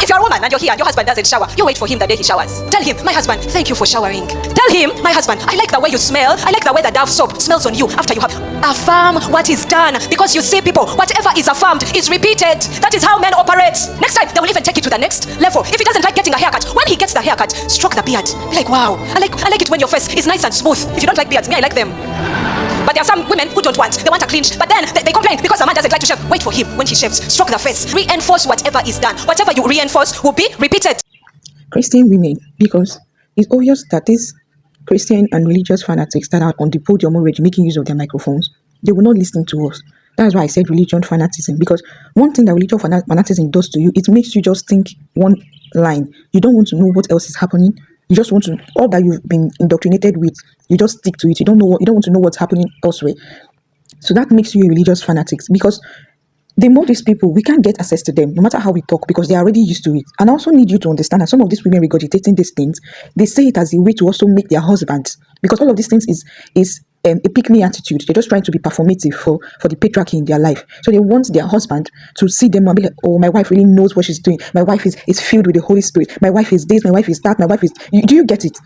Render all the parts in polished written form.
If you're a woman and you're here and your husband doesn't shower, you wait for him the day he showers. Tell him, my husband, thank you for showering. Tell him, my husband, I like the way you smell. I like the way the Dove soap smells on you after you have. Affirm what is done, because you see, people, whatever is affirmed is repeated. That is how men operate. Next time, they will even take it to the next level. If he doesn't like getting a haircut, when he gets the haircut, stroke the beard. Be like, wow, I like it when your face is nice and smooth. If you don't like beards, me, I like them. But there are some women who don't want. They want a clean, but then they complain because the man doesn't like to shave. Wait for him when he shaves. Stroke the face. Reinforce whatever is done. Whatever you reinforce will be repeated. Christian women, because it's obvious that these Christian and religious fanatics that are on the podium already making use of their microphones, they will not listen to us. That's why I said religion fanaticism, because one thing that religion fanaticism does to you, it makes you just think one line. You don't want to know what else is happening. You just want to, all that you've been indoctrinated with, you just stick to it. You don't want to know what's happening elsewhere. So that makes you a religious fanatic, because the more these people, we can't get access to them, no matter how we talk, because they're already used to it. And I also need you to understand that some of these women regurgitating these things, they say it as a way to also make their husbands, because all of these things is a pick-me attitude. They're just trying to be performative for the patriarchy in their life. So they want their husband to see them and be like, oh, my wife really knows what she's doing. My wife is filled with the Holy Spirit. My wife is this, my wife is that, my wife is... Do you get it?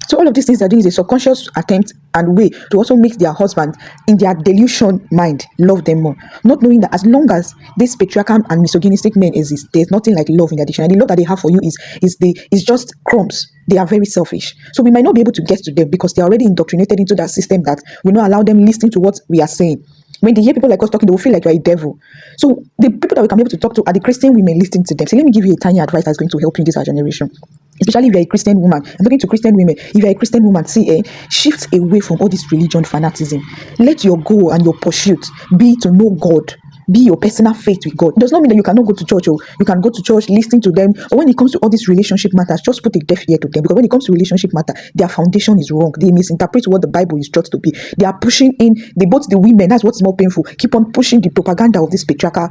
So all of these things they're doing is a subconscious attempt and way to also make their husband, in their delusion mind, love them more. Not knowing that as long as this patriarchal and misogynistic men exist, there's nothing like love in their dictionary. The love that they have for you is just crumbs. They are very selfish. So we might not be able to get to them because they're already indoctrinated into that system that will not allow them listening to what we are saying. When they hear people like us talking, they will feel like you're a devil. So the people that we can be able to talk to are the Christian women listening to them. So let me give you a tiny advice that's going to help you in this our generation. Especially if you're a Christian woman. I'm talking to Christian women. If you're a Christian woman, shift away from all this religion fanaticism. Let your goal and your pursuit be to know God. Be your personal faith with God. It does not mean that you cannot go to church, or you can go to church, listening to them. But when it comes to all these relationship matters, just put a deaf ear to them. Because when it comes to relationship matter, their foundation is wrong. They misinterpret what the Bible is taught to be. They are pushing in, both the women, that's what's more painful, keep on pushing the propaganda of this patriarchal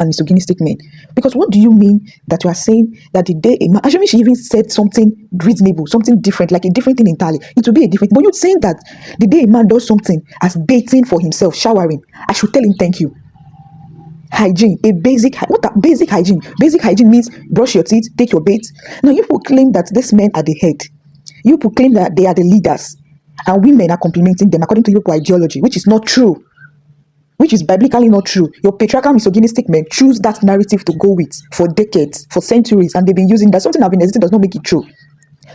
and misogynistic men. Because what do you mean that you are saying that the day a man, actually she even said something reasonable, something different, like a different thing entirely. It will be a different, but you're saying that the day a man does something as bathing for himself, showering, I should tell him thank you. Hygiene, basic hygiene. Basic hygiene means brush your teeth, take your bath. Now you people claim that these men are the head. You people claim that they are the leaders, and women are complimenting them according to your ideology, which is not true. Which is biblically not true. Your patriarchal misogynistic men choose that narrative to go with for decades, for centuries, and they've been using that. Something that has been existing does not make it true.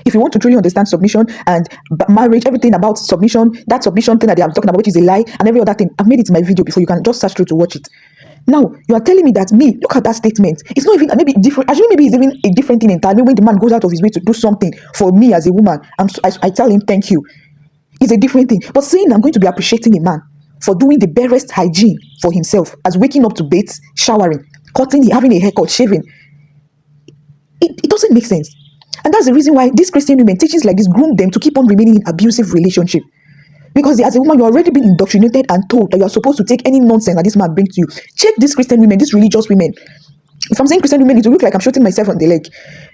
If you want to truly understand submission and marriage, everything about submission, that submission thing that they are talking about, which is a lie, and every other thing, I've made it in my video before. You can just search through to watch it. Now, you are telling me that look at that statement. It's not even, maybe different. Actually, maybe it's even a different thing entirely. When the man goes out of his way to do something for me as a woman, I tell him thank you. It's a different thing. But saying I'm going to be appreciating a man for doing the barest hygiene for himself, as waking up to bathe, showering, cutting, having a haircut, shaving, it doesn't make sense. And that's the reason why these Christian women, teachings like this, groom them to keep on remaining in abusive relationship. Because as a woman, you've already been indoctrinated and told that you're supposed to take any nonsense that this man brings to you. Check these Christian women, these religious women. If I'm saying Christian women, it will look like I'm shooting myself on the leg,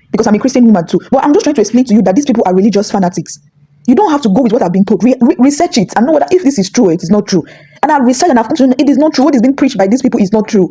because I'm a Christian woman too. But I'm just trying to explain to you that these people are religious fanatics. You don't have to go with what I've been told. Research it and know whether if this is true or it is not true. And I've researched and I've come to know it is not true. What is being preached by these people is not true.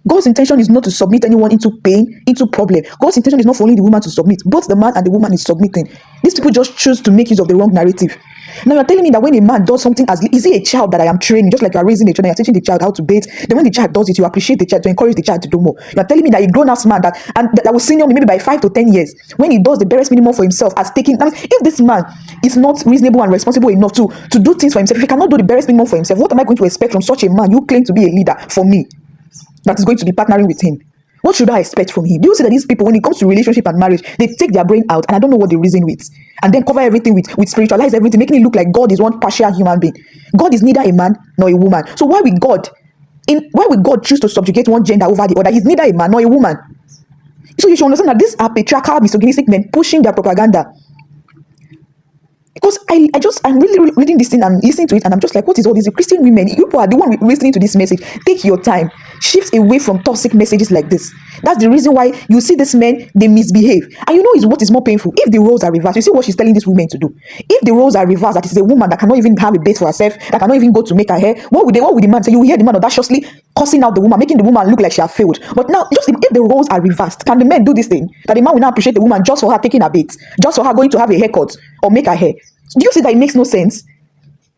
God's intention is not to submit anyone into pain, into problem. God's intention is not for only the woman to submit. Both the man and the woman is submitting. These people just choose to make use of the wrong narrative. Now you're telling me that when a man does something, is he a child that I am training, just like you are raising a child and you're teaching the child how to bathe? Then when the child does it, you appreciate the child, to encourage the child to do more. You're telling me that a grown-ass man that will senior me maybe by 5 to 10 years, when he does the barest minimum for himself, as taking, that means if this man is not reasonable and responsible enough to do things for himself, if he cannot do the barest minimum for himself, what am I going to expect from such a man you claim to be a leader for me, that is going to be partnering with him? What should I expect from him? Do you see that these people, when it comes to relationship and marriage, they take their brain out, and I don't know what they reason with, and then cover everything with spiritualize everything, making it look like God is one partial human being. God is neither a man nor a woman. So why would God choose to subjugate one gender over the other? He's neither a man nor a woman. So you should understand that these are patriarchal, misogynistic men pushing their propaganda. Because I'm really reading this thing and listening to it, and I'm just like, what is all this? The Christian women, you people are the one listening to this message. Take your time, shift away from toxic messages like this. That's the reason why you see these men, they misbehave. And you know is what is more painful? If the roles are reversed, you see what she's telling these women to do. If the roles are reversed, that is a woman that cannot even have a bait for herself, that cannot even go to make her hair, what would the man say? You will hear the man audaciously cussing out the woman, making the woman look like she has failed. But now, just if the roles are reversed, can the men do this thing? That the man will now appreciate the woman just for her taking her bait, just for her going to have a haircut or make her hair. Do you see that it makes no sense?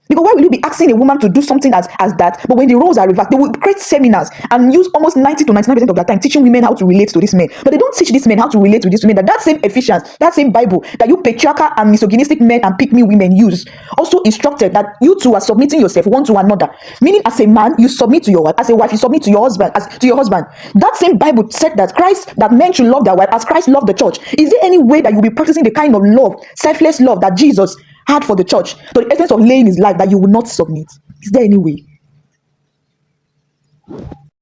Because why will you be asking a woman to do something as that? But when the roles are reversed, they will create seminars and use almost 90 to 99% of their time teaching women how to relate to these men. But they don't teach these men how to relate to these women. That same Ephesians, that same Bible that you patriarchal and misogynistic men and pick me women use, also instructed that you two are submitting yourself one to another. Meaning, as a man, you submit to your wife. As a wife, you submit to your husband. As to your husband. That same Bible said that men should love their wife as Christ loved the church. Is there any way that you'll be practicing the kind of love, selfless love that Jesus had for the church, to the essence of laying his life, that you will not submit? Is there any way?